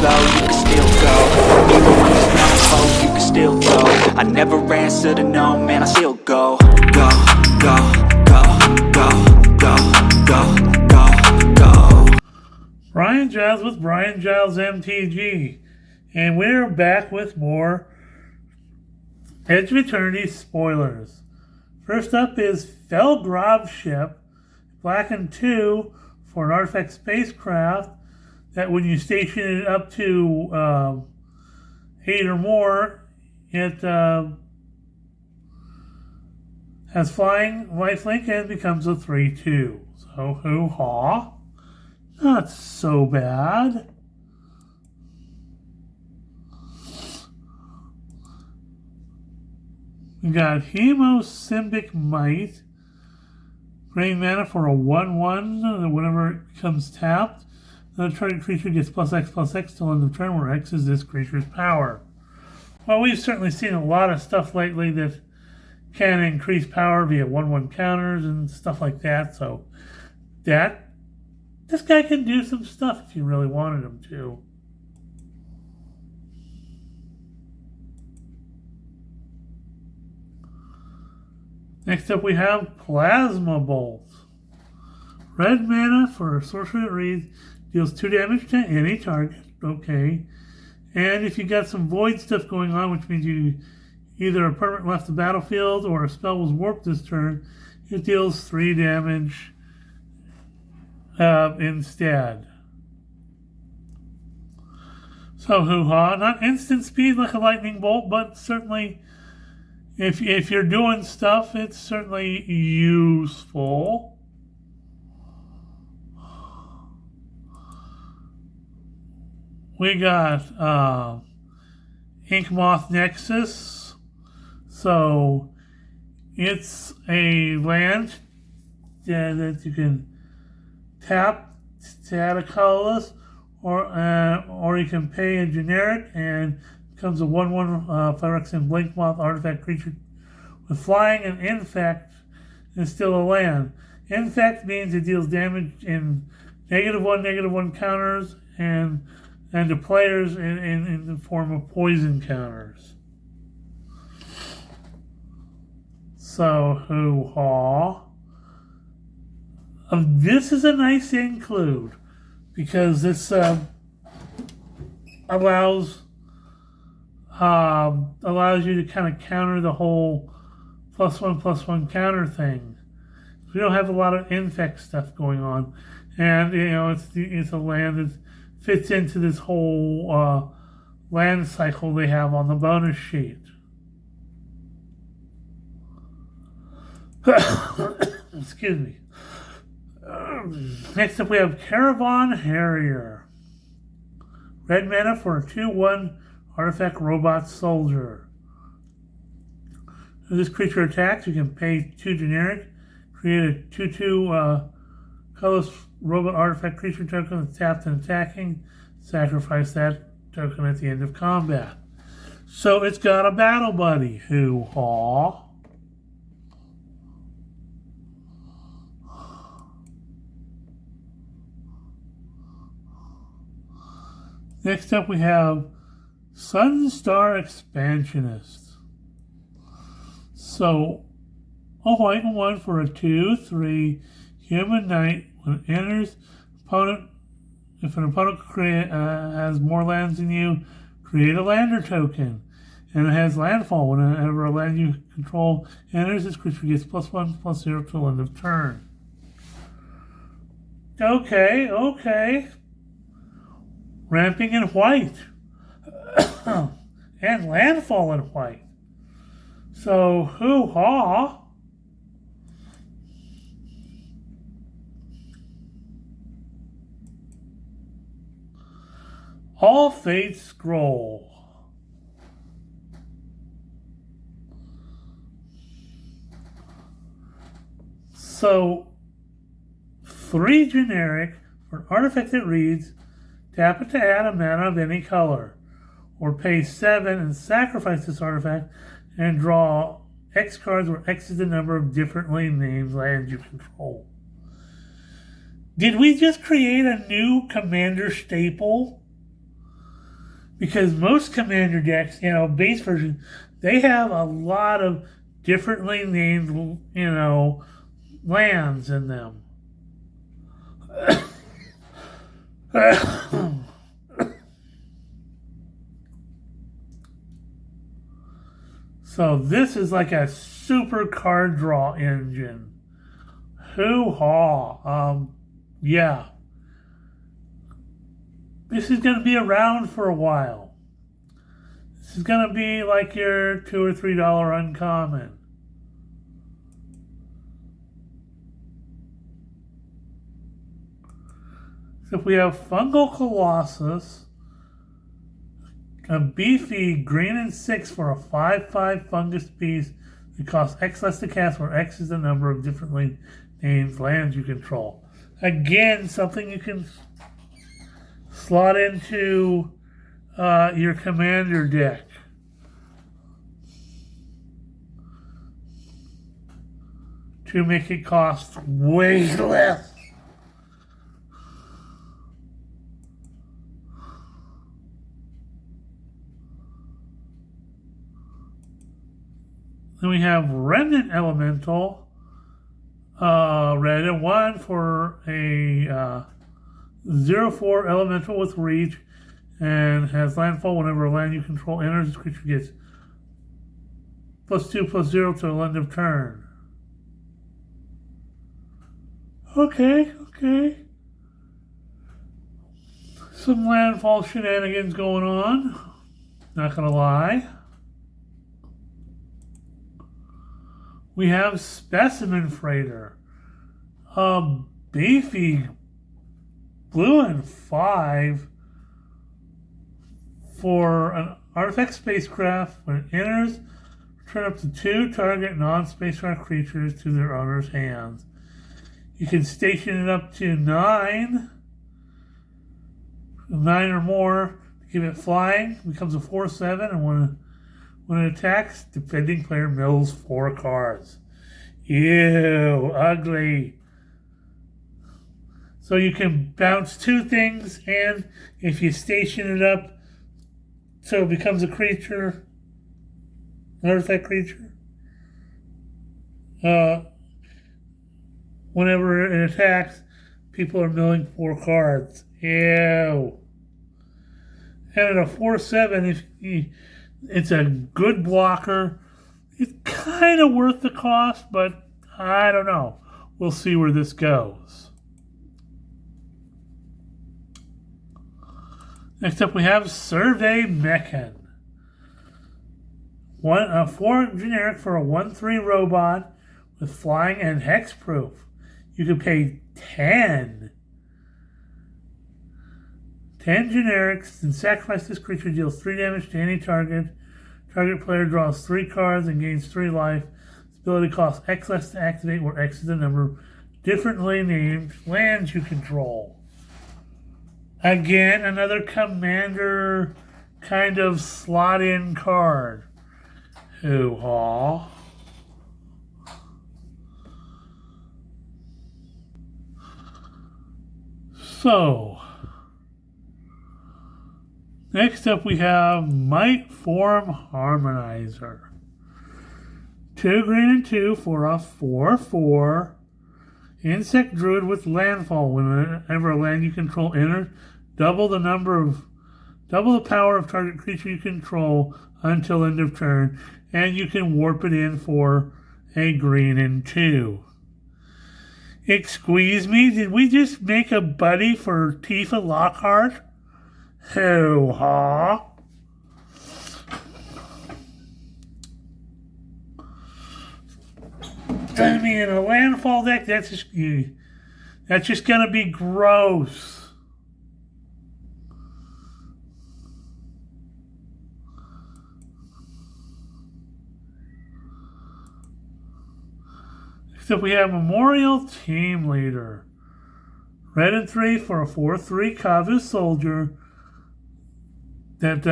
low, you can still go. Even when there's no hope, you can still go. I never answer to no, man, I still go. Go, go, go, go, go, go, go, go. Brian Giles with Brian Giles MTG. And we're back with more Edge of Eternities spoilers. First up is Felgrave ship, black and 2 for an artifact spacecraft that when you station it up to 8 or more, it has flying, lifelink, and becomes a 3/2. So, hoo-ha. Not so bad. We got Hemosymbic Might. Green mana for a 1/1. Whenever it becomes tapped, the target creature gets +X/+X till end of turn, where X is this creature's power. Well, we've certainly seen a lot of stuff lately that can increase power via 1/1 counters and stuff like that. So this guy can do some stuff if you really wanted him to. Next up we have Plasma Bolt. Red mana for a sorcery that reads, deals 2 damage to any target. Okay. And if you got some void stuff going on, which means you either a permanent left the battlefield or a spell was warped this turn, it deals 3 damage instead. So hoo-ha. Not instant speed like a lightning bolt, but certainly if you're doing stuff, it's certainly useful. We got Inkmoth Nexus. So it's a land that you can tap to add a colorless, or you can pay a generic and becomes a 1/1 Phyrexian Blinkmoth artifact creature with flying, and Infect is still a land. Infect means it deals damage in -1/-1 counters and to players in the form of poison counters. So, hoo-ha. This is a nice include because this allows you to kind of counter the whole +1/+1 counter thing. We don't have a lot of infect stuff going on, and it's a land that fits into this whole land cycle they have on the bonus sheet. Excuse me. Next up we have Caravan Harrier. Red mana for a 2/1 artifact robot soldier. If this creature attacks, you can pay 2 generic, create a 2/2 colorless robot artifact creature token that's tapped and attacking, sacrifice that token at the end of combat. So it's got a battle buddy. Hoo-ha. Next up we have Sunstar Expansionist. So, a white and 1 for a 2/3 human knight. When it enters, if an opponent has more lands than you, create a lander token. And it has landfall. Whenever a land you control enters, this creature gets +1/+0 till end of turn. Okay. Ramping in white. And landfall in white. So, hoo-ha. All Fate Scroll. So, 3 generic for an artifact that reads, tap it to add a mana of any color, or pay 7 and sacrifice this artifact and draw X cards where X is the number of differently named lands you control. Did we just create a new commander staple? Because most commander decks, base version, they have a lot of differently named, lands in them. So this is like a super card draw engine. Hoo-haw. Yeah. This is going to be around for a while. This is going to be like your $2 or $3 uncommon. So if we have Fungal Colossus, a beefy green and 6 for a 5/5 fungus beast that costs X less to cast, where X is the number of differently named lands you control. Again, something you can slot into your commander deck. To make it cost way less. Then we have Remnant Elemental, red and 1 for a 0/4 elemental with reach, and has landfall whenever a land you control enters. This creature gets +2/+0 to the end of turn. Okay. Some landfall shenanigans going on. Not gonna lie. We have Specimen Freighter. Beefy blue and 5 for an artifact spacecraft. When it enters, return up to 2 target non-spacecraft creatures to their owner's hands. You can station it up to 9 or more to give it flying. It becomes a 4/7, and when it attacks, defending player mills 4 cards. Ew, ugly. So you can bounce 2 things, and if you station it up so it becomes a creature, an artifact creature, whenever it attacks, people are milling 4 cards. Ew. And at a 4/7, it's a good blocker. It's kind of worth the cost, but I don't know. We'll see where this goes. Next up, we have Survey Mechan. 4 generic for a 1/3 robot with flying and hexproof. You can pay 10 generics and sacrifice this creature. Deals 3 damage to any target. Target player draws 3 cards and gains 3 life. This ability costs X less to activate, where X is the number of differently named lands you control. Again, another commander kind of slot-in card. Hoo-haw. So, next up we have Might Form Harmonizer. 2 green and 2 for a 4/4 insect druid with landfall. Whenever a land you control enters, double the power of target creature you control until end of turn, and you can warp it in for a green and 2. Excuse me, did we just make a buddy for Tifa Lockhart? Hoo-ha. I mean, in a landfall deck, that's just gonna be gross. So we have Memorial Team Leader. Red and 3 for a 4/3 Kavu Soldier. That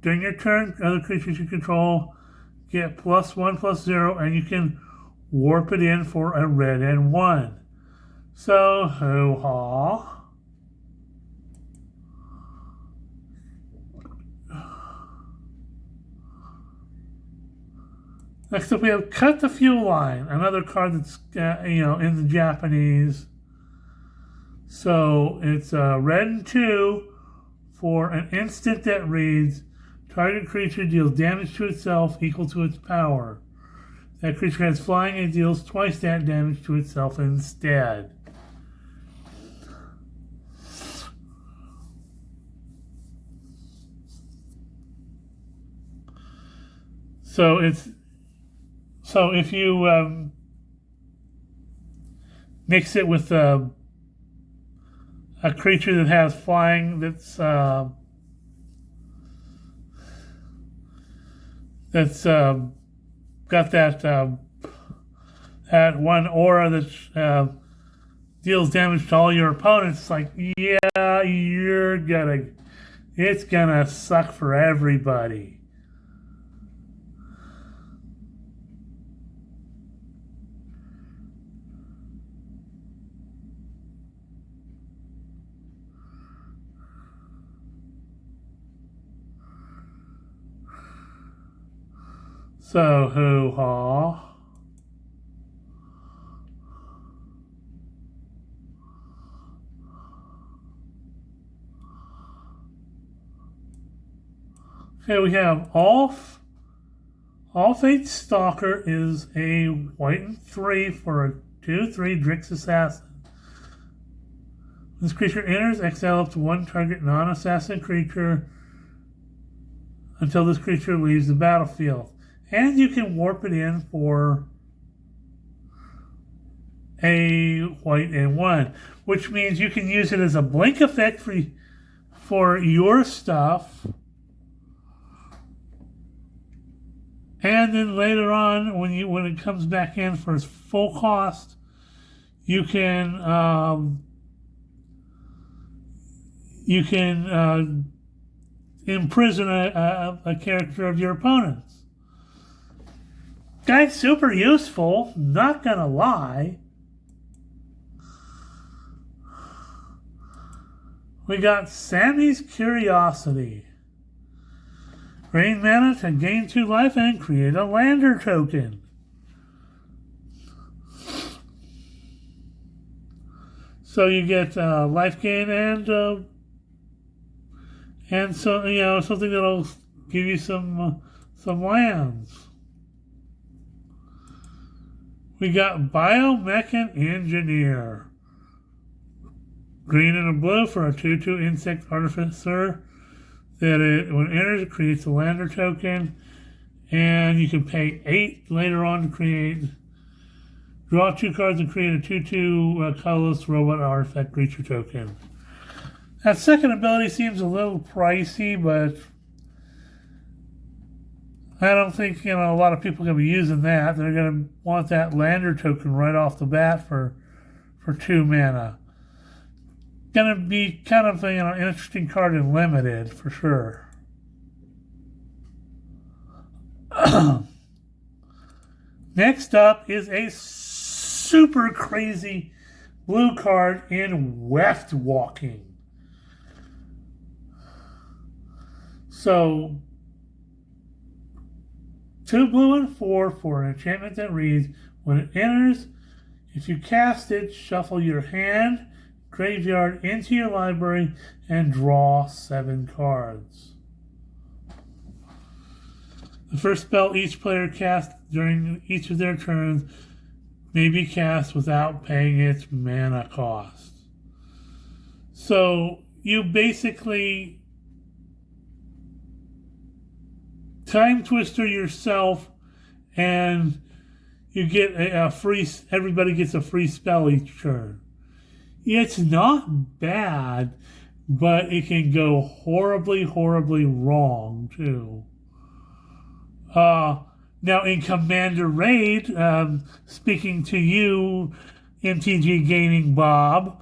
during your turn, other creatures you control get +1/+0, and you can warp it in for a red and 1. So, hoo-ha. Next up, we have Cut the Fuel Line, another card that's in the Japanese. So it's red and 2 for an instant that reads, target creature deals damage to itself equal to its power. That creature has flying and deals twice that damage to itself instead. So if you mix it with a creature that has flying, that's got that one aura that deals damage to all your opponents, it's like, yeah, it's gonna suck for everybody. So, hoo-ha. Okay, we have All-Fate Stalker is a white and 3 for a 2/3 Drix Assassin. When this creature enters, exile up to one target non-assassin creature until this creature leaves the battlefield. And you can warp it in for a white and 1, which means you can use it as a blink effect for your stuff. And then later on, when it comes back in for its full cost, you can imprison a character of your opponent's. Guy's super useful, not gonna lie. We got Sammy's Curiosity. Rain mana to gain 2 life and create a lander token. So you get life gain and so something that'll give you some lands. We got Biomechan Engineer. Green and a blue for a 2/2 insect artificer. That when it enters, it creates a lander token. And you can pay 8 later on to draw 2 cards and create a 2/2 colorless robot artifact creature token. That second ability seems a little pricey, but I don't think a lot of people are going to be using that. They're going to want that lander token right off the bat for 2 mana. Going to be kind of an interesting card in limited for sure. Next up is a super crazy blue card in Weft Walking. So 2 blue and 4 for an enchantment that reads, when it enters, if you cast it, shuffle your hand, graveyard into your library, and draw 7 cards. The first spell each player casts during each of their turns may be cast without paying its mana cost. So you basically time twister yourself, and you get a free. Everybody gets a free spell each turn. It's not bad, but it can go horribly, horribly wrong too. Now in Commander Raid, speaking to you, MTG Gaming Bob,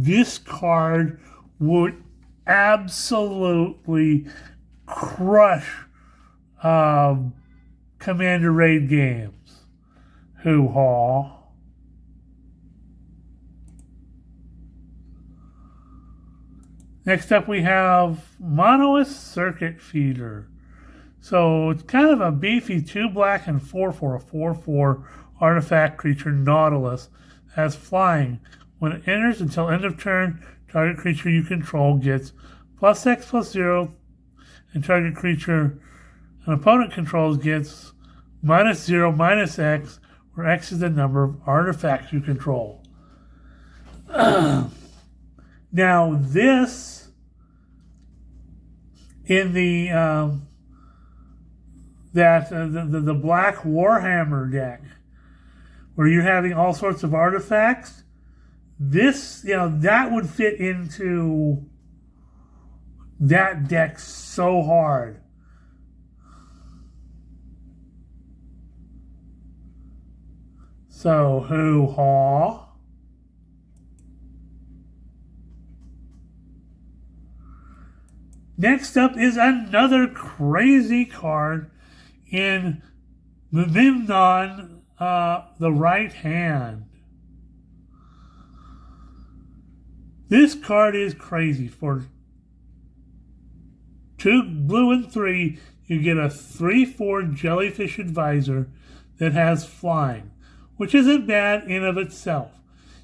this card would absolutely crush Commander Raid games. Hoo-ha. Next up we have Monolith Circuit Feeder. So it's kind of a beefy 2 black and 4 for a 4/4 artifact creature Nautilus. Has flying. When it enters until end of turn, target creature you control gets +X/+0, and target creature an opponent controls gets -0/-X, where X is the number of artifacts you control. Now this in the the Black Warhammer deck, where you're having all sorts of artifacts, this, that would fit into that deck so hard. So, hoo-haw. Next up is another crazy card in Memnon, the Right Hand. This card is crazy. For 2 blue and 3, you get a 3/4 Jellyfish Advisor that has flying, which isn't bad in of itself.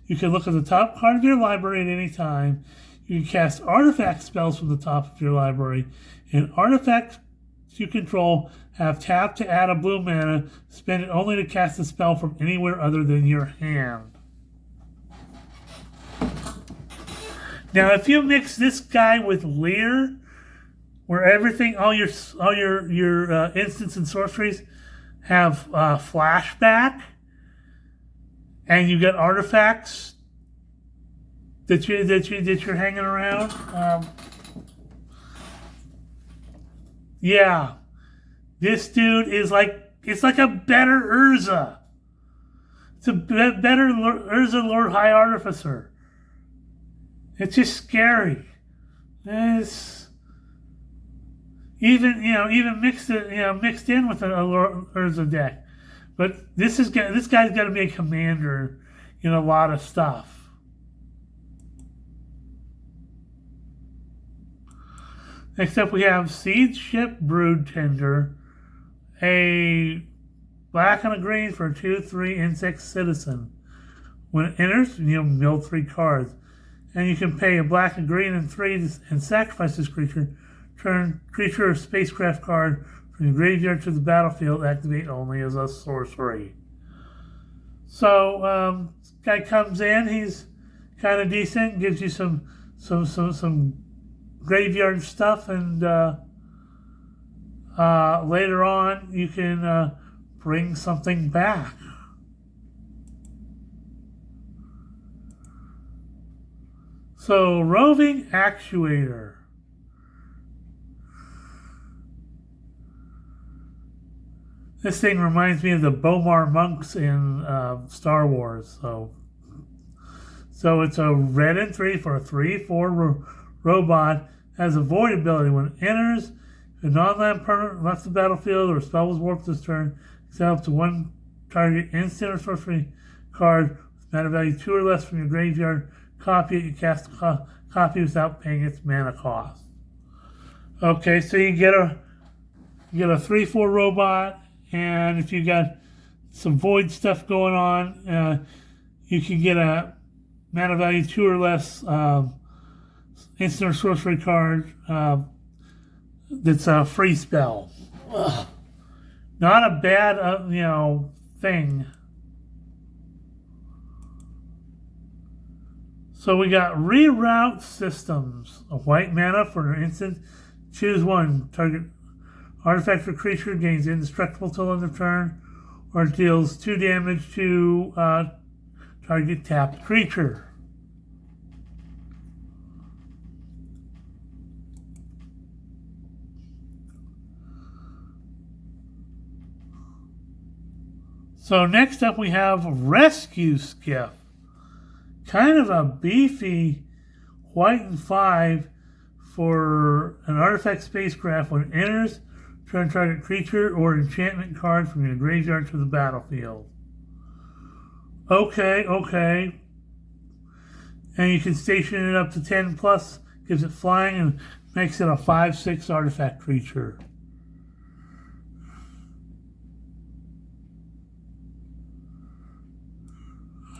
You can look at the top card of your library at any time. You can cast artifact spells from the top of your library, and artifacts you control have tap to add a blue mana. Spend it only to cast a spell from anywhere other than your hand. Now, if you mix this guy with Lear, where everything, all your instants and sorceries have flashback, and you get artifacts that you're hanging around, yeah, this dude is it's like a better Urza. It's a better Urza Lord High Artificer. It's just scary. It's even mixed in with a Urza deck. But this guy's got to be a commander in a lot of stuff. Next up, we have Seed Ship Brood Tender, a black and a green for a 2/3 insect citizen. When it enters, mill 3 cards. And you can pay a black and green and 3 and sacrifice this creature. Turn creature or spacecraft card from your graveyard to the battlefield. Activate only as a sorcery. So this guy comes in. He's kind of decent. Gives you some graveyard stuff, and later on you can bring something back. So, Roving Actuator. This thing reminds me of the Bomar monks in Star Wars. So it's a red and 3 for a 3/4 robot. Has a void ability. When it enters, if a non-land permanent left the battlefield or a spell was warped this turn, exile up to 1 target instant or sorcery card with mana value 2 or less from your graveyard. Copy it. You cast a copy without paying its mana cost. Okay, so you get a 3/4 robot, and if you got some void stuff going on, you can get a mana value 2 or less instant or sorcery card that's a free spell. Ugh. Not a bad thing. So we got Reroute Systems. A white mana for an instant. Choose 1. Target artifact or creature gains indestructible till end of turn, or deals 2 damage to target tapped creature. So next up we have Rescue Skiff. Kind of a beefy white and 5 for an artifact spacecraft. When it enters, turn target creature or enchantment card from your graveyard to the battlefield. Okay. And you can station it up to 10 plus, gives it flying, and makes it a 5/6 artifact creature.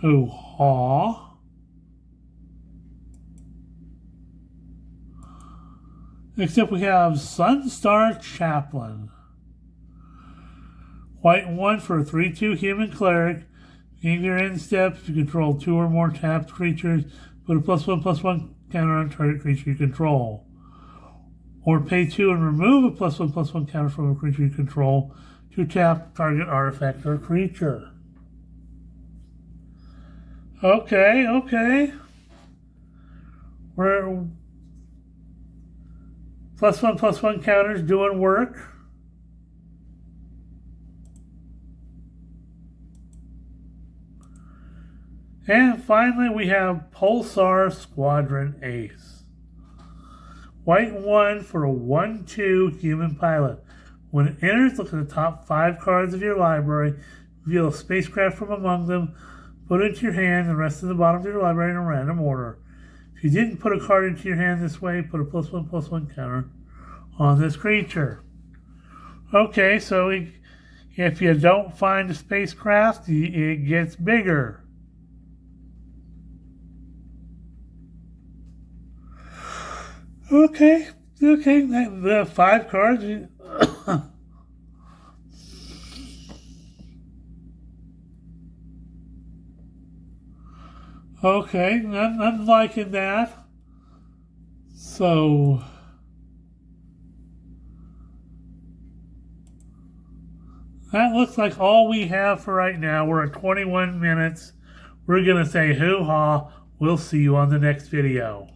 Hoo-haw. Except we have Sunstar Chaplain. White 1 for a 3/2 human cleric. Gain your end steps to control 2 or more tapped creatures. Put a +1/+1 counter on target creature you control. Or pay 2 and remove a +1/+1 counter from a creature you control to tap target artifact or creature. Okay. We're +1/+1 counters doing work. And finally, we have Pulsar Squadron Ace. White 1 for a 1/2 human pilot. When it enters, look at the top 5 cards of your library, reveal a spacecraft from among them, put it into your hand, and the rest of the bottom of your library in a random order. If you didn't put a card into your hand this way, put a +1/+1 counter on this creature. Okay, so if you don't find a spacecraft, it gets bigger. Okay, the 5 cards. Okay, I'm liking that. So, that looks like all we have for right now. We're at 21 minutes. We're going to say hoo-ha. We'll see you on the next video.